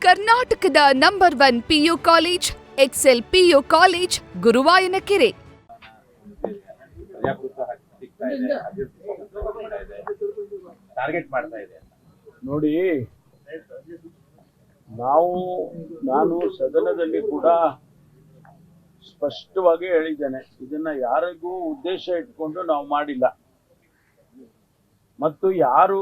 ಕರ್ನಾಟಕದ number 1 PU college Excel PU college Guruvayanakere. ನೋಡಿ, ನಾನು ಸದನದಲ್ಲಿ ಕೂಡ ಸ್ಪಷ್ಟವಾಗಿ ಹೇಳಿದ್ದೇನೆ, ಇದನ್ನ ಯಾರಿಗೂ ಉದ್ದೇಶ ಇಟ್ಕೊಂಡು ನಾವು ಮಾಡಿಲ್ಲ. ಮತ್ತು ಯಾರು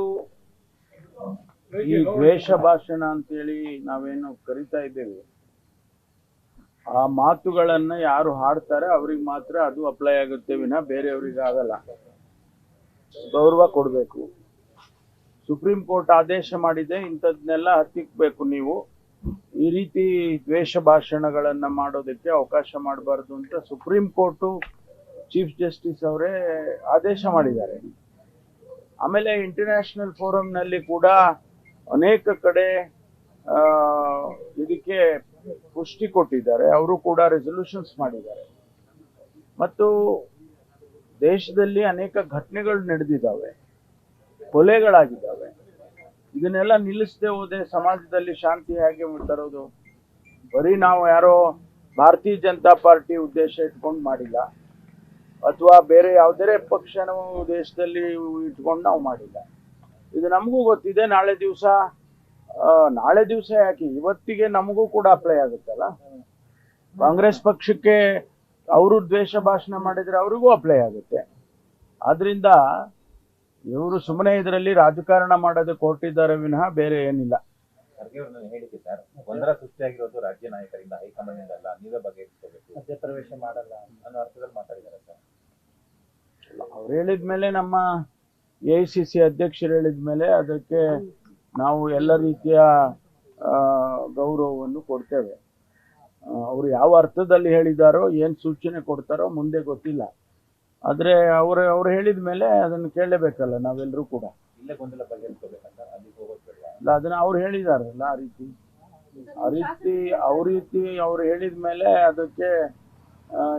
ಈ ದ್ವೇಷ ಭಾಷಣ ಅಂತೇಳಿ ನಾವೇನು ಕರಿತಾ ಇದ್ದೇವೆ, ಆ ಮಾತುಗಳನ್ನ ಯಾರು ಹಾಡ್ತಾರೆ ಅವ್ರಿಗೆ ಮಾತ್ರ ಅದು ಅಪ್ಲೈ ಆಗುತ್ತೆ ವಿನ ಬೇರೆಯವ್ರಿಗೆ ಆಗಲ್ಲ. ಗೌರವ ಕೊಡಬೇಕು. ಸುಪ್ರೀಂ ಕೋರ್ಟ್ ಆದೇಶ ಮಾಡಿದೆ, ಇಂಥದ್ನೆಲ್ಲ ಹತ್ತಿಕ್ಬೇಕು. ನೀವು ಈ ರೀತಿ ದ್ವೇಷ ಭಾಷಣಗಳನ್ನ ಮಾಡೋದಕ್ಕೆ ಅವಕಾಶ ಮಾಡಬಾರ್ದು ಅಂತ ಸುಪ್ರೀಂ ಕೋರ್ಟು ಚೀಫ್ ಜಸ್ಟಿಸ್ ಅವರೇ ಆದೇಶ ಮಾಡಿದ್ದಾರೆ. ಆಮೇಲೆ ಇಂಟರ್ನ್ಯಾಷನಲ್ ಫೋರಂನಲ್ಲಿ ಕೂಡ ಅನೇಕ ಕಡೆ ಇದಕ್ಕೆ ಪುಷ್ಟಿ ಕೊಟ್ಟಿದ್ದಾರೆ. ಅವರು ಕೂಡ ರೆಸಲ್ಯೂಷನ್ಸ್ ಮಾಡಿದ್ದಾರೆ. ಮತ್ತು ದೇಶದಲ್ಲಿ ಅನೇಕ ಘಟನೆಗಳು ನಡೆದಿದ್ದಾವೆ, ಕೊಲೆಗಳಾಗಿದ್ದಾವೆ. ಇದನ್ನೆಲ್ಲ ನಿಲ್ಲಿಸದೆ ಹೋದೆ ಸಮಾಜದಲ್ಲಿ ಶಾಂತಿ ಹೇಗೆ ತರೋದು? ಬರೀ ನಾವು ಯಾರೋ ಭಾರತೀಯ ಜನತಾ ಪಾರ್ಟಿ ಉದ್ದೇಶ ಇಟ್ಕೊಂಡು ಮಾಡಿಲ್ಲ, ಅಥವಾ ಬೇರೆ ಯಾವುದೇ ಪಕ್ಷನೂ ದೇಶದಲ್ಲಿ ಇಟ್ಕೊಂಡು ನಾವು ಮಾಡಿಲ್ಲ. ಇದು ನಮಗೂ ಗೊತ್ತಿದೆ. ನಾಳೆ ದಿವಸ ಯಾಕೆ, ಇವತ್ತಿಗೆ ನಮಗೂ ಕೂಡ ಅಪ್ಲೈ ಆಗುತ್ತಲ್ಲ. ಕಾಂಗ್ರೆಸ್ ಪಕ್ಷಕ್ಕೆ ಅವರು ದ್ವೇಷ ಭಾಷಣ ಮಾಡಿದ್ರೆ ಅವ್ರಿಗೂ ಅಪ್ಲೈ ಆಗುತ್ತೆ. ಆದ್ರಿಂದ ಇವರು ಸುಮ್ಮನೆ ಇದರಲ್ಲಿ ರಾಜಕಾರಣ ಮಾಡೋದಕ್ಕೆ ಹೊರಟಿದ್ದಾರೆ ವಿನಃ ಬೇರೆ ಏನಿಲ್ಲ. ಹೇಳಿಕೆ ಸರ್, ಗೊಂದಲ ಸೃಷ್ಟಿಯಾಗಿರೋದು ರಾಜ್ಯ ನಾಯಕರಿಂದ, ಹೈಕಮಾಂಡ್ ಅಲ್ಲ, ನೀವೇ ಬಗೆಹರಿಸಬೇಕು, ಮಧ್ಯಪ್ರವೇಶ ಮಾಡಲ್ಲ ಅನ್ನೋ ಅರ್ಥದಲ್ಲಿ ಮಾತಾಡಿದ್ದಾರೆ ಸರ್. ಅವ್ರು ಹೇಳಿದ್ಮೇಲೆ, ನಮ್ಮ AICC ಅಧ್ಯಕ್ಷರು ಹೇಳಿದ್ಮೇಲೆ ಅದಕ್ಕೆ ನಾವು ಎಲ್ಲ ರೀತಿಯ ಗೌರವವನ್ನು ಕೊಡ್ತೇವೆ. ಅವರು ಯಾವ ಅರ್ಥದಲ್ಲಿ ಹೇಳಿದಾರೋ, ಏನು ಸೂಚನೆ ಕೊಡ್ತಾರೋ ಮುಂದೆ ಗೊತ್ತಿಲ್ಲ. ಆದರೆ ಅವ್ರು ಹೇಳಿದ ಮೇಲೆ ಅದನ್ನು ಕೇಳಲೇಬೇಕಲ್ಲ ನಾವೆಲ್ಲರೂ ಕೂಡ. ಇಲ್ಲೇ ಗೊಂದಲ ಬಗೆಹರಿಸಬೇಕಂತ ಅಲ್ಲಿಗೆ ಹೋಗೋದು ಬೇಡ. ಇಲ್ಲ, ಅದನ್ನ ಅವ್ರು ಹೇಳಿದಾರಲ್ಲ, ಅವ್ರು ಹೇಳಿದ ಮೇಲೆ ಅದಕ್ಕೆ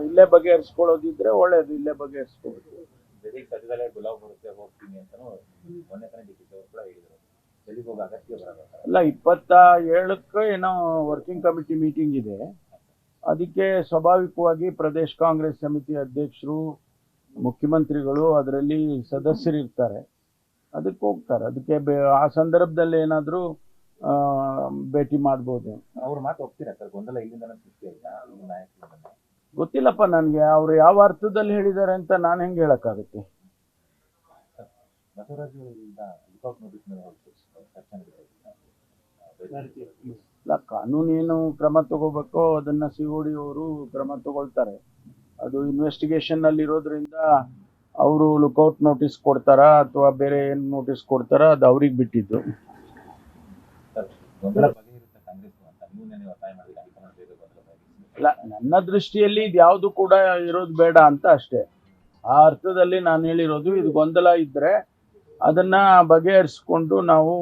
ಇಲ್ಲೇ ಬಗೆಹರಿಸ್ಕೊಳ್ಳೋದಿದ್ರೆ ಒಳ್ಳೇದು, ಇಲ್ಲೇ ಬಗೆಹರಿಸ್ಕೊಬೇಕು. ಸದ್ಯದಲ್ಲೇ ಗುಲಾಬ್ ಬರುತ್ತೆ, ಹೋಗ್ತೀನಿ ಅಂತಾನು ಮೊನ್ನೆ ತಾನೇ DK ಅವರು ಕೂಡ ಹೇಳಿದರು. ಎಲ್ಲಿಗೆ ಹೋಗೋ ಅಗತ್ಯ ಬರಲ್ಲ. ಅಲ್ಲ, 27ಕ್ಕೆ ಏನೋ ವರ್ಕಿಂಗ್ ಕಮಿಟಿ ಮೀಟಿಂಗ್ ಇದೆ. ಅದಕ್ಕೆ ಸ್ವಾಭಾವಿಕವಾಗಿ ಪ್ರದೇಶ್ ಕಾಂಗ್ರೆಸ್ ಸಮಿತಿ ಅಧ್ಯಕ್ಷರು, ಮುಖ್ಯಮಂತ್ರಿಗಳು ಅದರಲ್ಲಿ ಸದಸ್ಯರಿರ್ತಾರೆ. ಅದಕ್ಕೆ ಹೋಗ್ತಾರೆ. ಅದಕ್ಕೆ ಆ ಸಂದರ್ಭದಲ್ಲಿ ಏನಾದರೂ ಭೇಟಿ ಮಾಡ್ಬೋದು. ಅವ್ರ ಮಾತು ಹೋಗ್ತೀರಾ ಸರ್? ಗೊಂದಲ ಇಲ್ಲಿಂದ ಸೃಷ್ಟಿ ಆಯ್ತಾ ನಾಯಕರಿಂದ? ಗೊತ್ತಿಲ್ಲಪ್ಪ ನನಗೆ. ಅವ್ರು ಯಾವ ಅರ್ಥದಲ್ಲಿ ಹೇಳಿದ್ದಾರೆ ಅಂತ ನಾನು ಹೆಂಗೆ ಹೇಳಕ್ಕಾಗುತ್ತೆ? ಇಲ್ಲ, ಕಾನೂನೇನು ಕ್ರಮ ತಗೋಬೇಕೋ ಅದನ್ನ COD ಅವರು ಕ್ರಮ ತಗೊಳ್ತಾರೆ. ಅದು ಇನ್ವೆಸ್ಟಿಗೇಷನ್ ನಲ್ಲಿ ಇರೋದ್ರಿಂದ ಅವರು ಲುಕೌಟ್ ನೋಟಿಸ್ ಕೊಡ್ತಾರಾ ಅಥವಾ ಬೇರೆ ಏನು ನೋಟಿಸ್ ಕೊಡ್ತಾರಾ ಅದು ಅವ್ರಿಗೆ ಬಿಟ್ಟಿದ್ದು. ಅಲ್ಲ, ನನ್ನ ದೃಷ್ಟಿಯಲ್ಲಿ ಇದು ಯಾವುದು ಕೂಡ ಇರೋದು ಬೇಡ ಅಂತ ಅಷ್ಟೇ. ಆ ಅರ್ಥದಲ್ಲಿ ನಾನು ಹೇಳಿರೋದು, ಇದು ಗೊಂದಲ ಇದ್ರೆ ಅದನ್ನ ಬಗೆಹರಿಸ್ಕೊಂಡು ನಾವು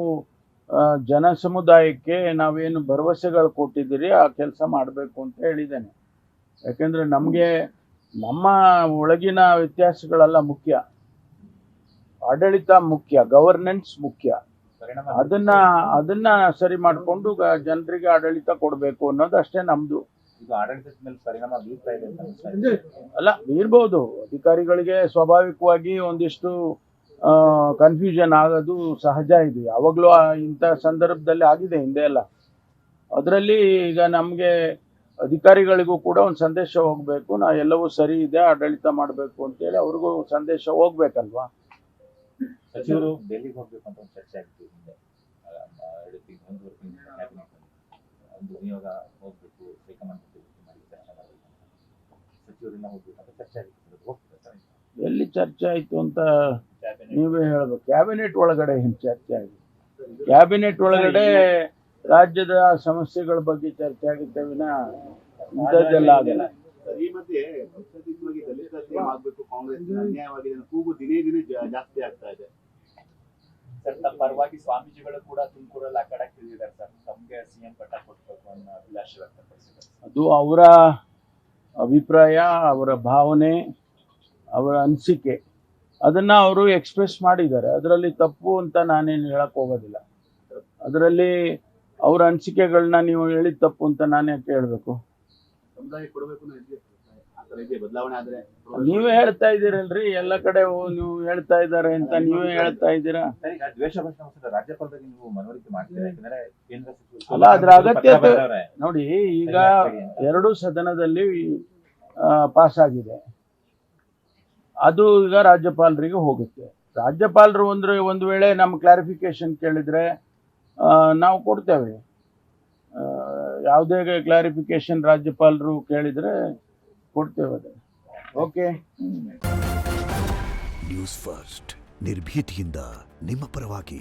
ಜನ ಸಮುದಾಯಕ್ಕೆ ನಾವೇನು ಭರವಸೆಗಳು ಕೊಟ್ಟಿದ್ದೀರಿ ಆ ಕೆಲಸ ಮಾಡಬೇಕು ಅಂತ ಹೇಳಿದ್ದೇನೆ. ಯಾಕೆಂದ್ರೆ ನಮಗೆ ನಮ್ಮ ಒಳಗಿನ ವ್ಯತ್ಯಾಸಗಳೆಲ್ಲ ಮುಖ್ಯ, ಆಡಳಿತ ಮುಖ್ಯ, ಗವರ್ನೆನ್ಸ್ ಮುಖ್ಯ. ಅದನ್ನ ಸರಿ ಮಾಡಿಕೊಂಡು ಜನರಿಗೆ ಆಡಳಿತ ಕೊಡಬೇಕು ಅನ್ನೋದು ಅಷ್ಟೇ ನಮ್ದು. ಇದು ಆಡಳಿತದ ಮೇಲೆ ಪರಿಣಾಮ ಬೀರ್ತಾ ಇದೆ ಅಲ್ಲ, ಬೀರ್ಬೋದು. ಅಧಿಕಾರಿಗಳಿಗೆ ಸ್ವಾಭಾವಿಕವಾಗಿ ಒಂದಿಷ್ಟು ಕನ್ಫ್ಯೂಷನ್ ಆಗೋದು ಸಹಜ. ಇದು ಯಾವಾಗಲೂ ಇಂಥ ಸಂದರ್ಭದಲ್ಲಿ ಆಗಿದೆ ಹಿಂದೆ ಎಲ್ಲ. ಅದರಲ್ಲಿ ಈಗ ನಮಗೆ ಅಧಿಕಾರಿಗಳಿಗೂ ಕೂಡ ಒಂದು ಸಂದೇಶ ಹೋಗ್ಬೇಕು, ಎಲ್ಲವೂ ಸರಿ ಇದೆ, ಆಡಳಿತ ಮಾಡಬೇಕು ಅಂತೇಳಿ ಅವ್ರಿಗೂ ಸಂದೇಶ ಹೋಗ್ಬೇಕಲ್ವಾ. ಸಚಿವರು ಡೆಲ್ಲಿಗೆ ಹೋಗ್ಬೇಕು ಅಂತ ಒಂದು ಚರ್ಚೆ ಆಗಿತ್ತು ಹಿಂದೆ. ಒಂದು ನಿಯೋಗ ಹೋಗ್ಬೇಕು, ಹೈಕಮಾಂಡ್ ಮಾಡಿ ಚರ್ಚೆ ಮಾಡಬೇಕು, ಸಚಿವರೆಲ್ಲ ಹೋಗ್ಬೇಕು ಅಂತ ಚರ್ಚೆ ಆಗಿತ್ತು. ಎಲ್ಲಿ ಚರ್ಚೆ ಆಯ್ತು ಅಂತ ನೀವೇ ಹೇಳ್ಬೇಕು. ಕ್ಯಾಬಿನೆಟ್ ಒಳಗಡೆ ಏನು ಚರ್ಚೆ ಆಗಿದೆ? ಕ್ಯಾಬಿನೆಟ್ ಒಳಗಡೆ ರಾಜ್ಯದ ಸಮಸ್ಯೆಗಳ ಬಗ್ಗೆ ಚರ್ಚೆ ಆಗುತ್ತೆ ವಿನ ಇಂಥದ್ದೆಲ್ಲ ಆಗಲ್ಲ. ಈ ಮಧ್ಯೆ ಪಕ್ಷಾತೀತವಾಗಿ ದಲಿತ ಸಿಎಂ ಆಗಬೇಕು, ಕಾಂಗ್ರೆಸ್ ಅನ್ಯಾಯವಾಗಿದೆ ಕೂಗು ದಿನೇ ದಿನೇ ಜಾಸ್ತಿ ಆಗ್ತಾ ಇದೆ ಸರ್. ತಮ್ಮ ಪರವಾಗಿ ಸ್ವಾಮೀಜಿಗಳು ಕೂಡ ತುಮಕೂರಲ್ಲಿ ಆ ಕಡೆ ತಿಳಿದಿದ್ದಾರೆ ಸರ್, ತಮಗೆ CM ಪಟ್ಟ ಕೊಡ್ಬೇಕು ಅನ್ನೋ ಅಭಿಲಾಷೆ ವ್ಯಕ್ತಪಡಿಸಿದ್ದಾರೆ. ಅದು ಅವರ ಅಭಿಪ್ರಾಯ, ಅವರ ಭಾವನೆ, ಅವರ ಅನಿಸಿಕೆ. ಅದನ್ನ ಅವರು ಎಕ್ಸ್ಪ್ರೆಸ್ ಮಾಡಿದ್ದಾರೆ. ಅದರಲ್ಲಿ ತಪ್ಪು ಅಂತ ನಾನೇನು ಹೇಳಕ್ ಹೋಗೋದಿಲ್ಲ. ಅದರಲ್ಲಿ ಅವ್ರ ಅನಿಸಿಕೆಗಳನ್ನ ನೀವು ಹೇಳಿದ ತಪ್ಪು ಅಂತ ನಾನು ಯಾಕೆ ಹೇಳ್ಬೇಕು? ಸಮುದಾಯ ಕೊಡಬೇಕು ಅನ್ನೋ ಇದೆ ಆ ಥರ ಇದೆ ಬದಲಾವಣೆ ಆದ್ರೆ ನೀವೇ ಹೇಳ್ತಾ ಇದ್ದೀರಲ್ರಿ, ಎಲ್ಲ ಕಡೆ ನೀವು ಹೇಳ್ತಾ ಇದ್ದಾರೆ ಅಂತ ನೀವೇ ಹೇಳ್ತಾ ಇದ್ದೀರಾ. ಸರ್, ಈಗ ದ್ವೇಷ ಭಾಷಣ ಹೊಸದ ರಾಜ್ಯಪಾಲರಿಗೆ ನೀವು ಮನವರಿಕೆ ಮಾಡ್ತೀರಾ? ಯಾಕಂದ್ರೆ ಕೇಂದ್ರ ಸಚಿವರು ಅಲ್ಲ, ಅದ್ರ ಅಗತ್ಯತೆ ಬರೆದವ್ರೆ. ನೋಡಿ, ಈಗ ಎರಡು ಸದನದಲ್ಲಿ ಪಾಸ್ ಆಗಿದೆ, ಅದು ಈಗ ರಾಜ್ಯಪಾಲರಿಗೆ ಹೋಗುತ್ತೆ. ರಾಜ್ಯಪಾಲರು ಒಂದು ವೇಳೆ ನಮ್ಮ ಕ್ಲಾರಿಫಿಕೇಶನ್ ಕೇಳಿದ್ರೆ ನಾವು ಕೊಡ್ತೇವೆ. ಯಾವುದೇ ಕ್ಲಾರಿಫಿಕೇಶನ್ ರಾಜ್ಯಪಾಲರು ಕೇಳಿದ್ರೆ ಕೊಡ್ತೇವೆ ಅದನ್ನು. ಓಕೆ. ನ್ಯೂಸ್ ಫಸ್ಟ್ ನಿರ್ಭೀತಿಯಿಂದ ನಿಮ್ಮ ಪರವಾಗಿ.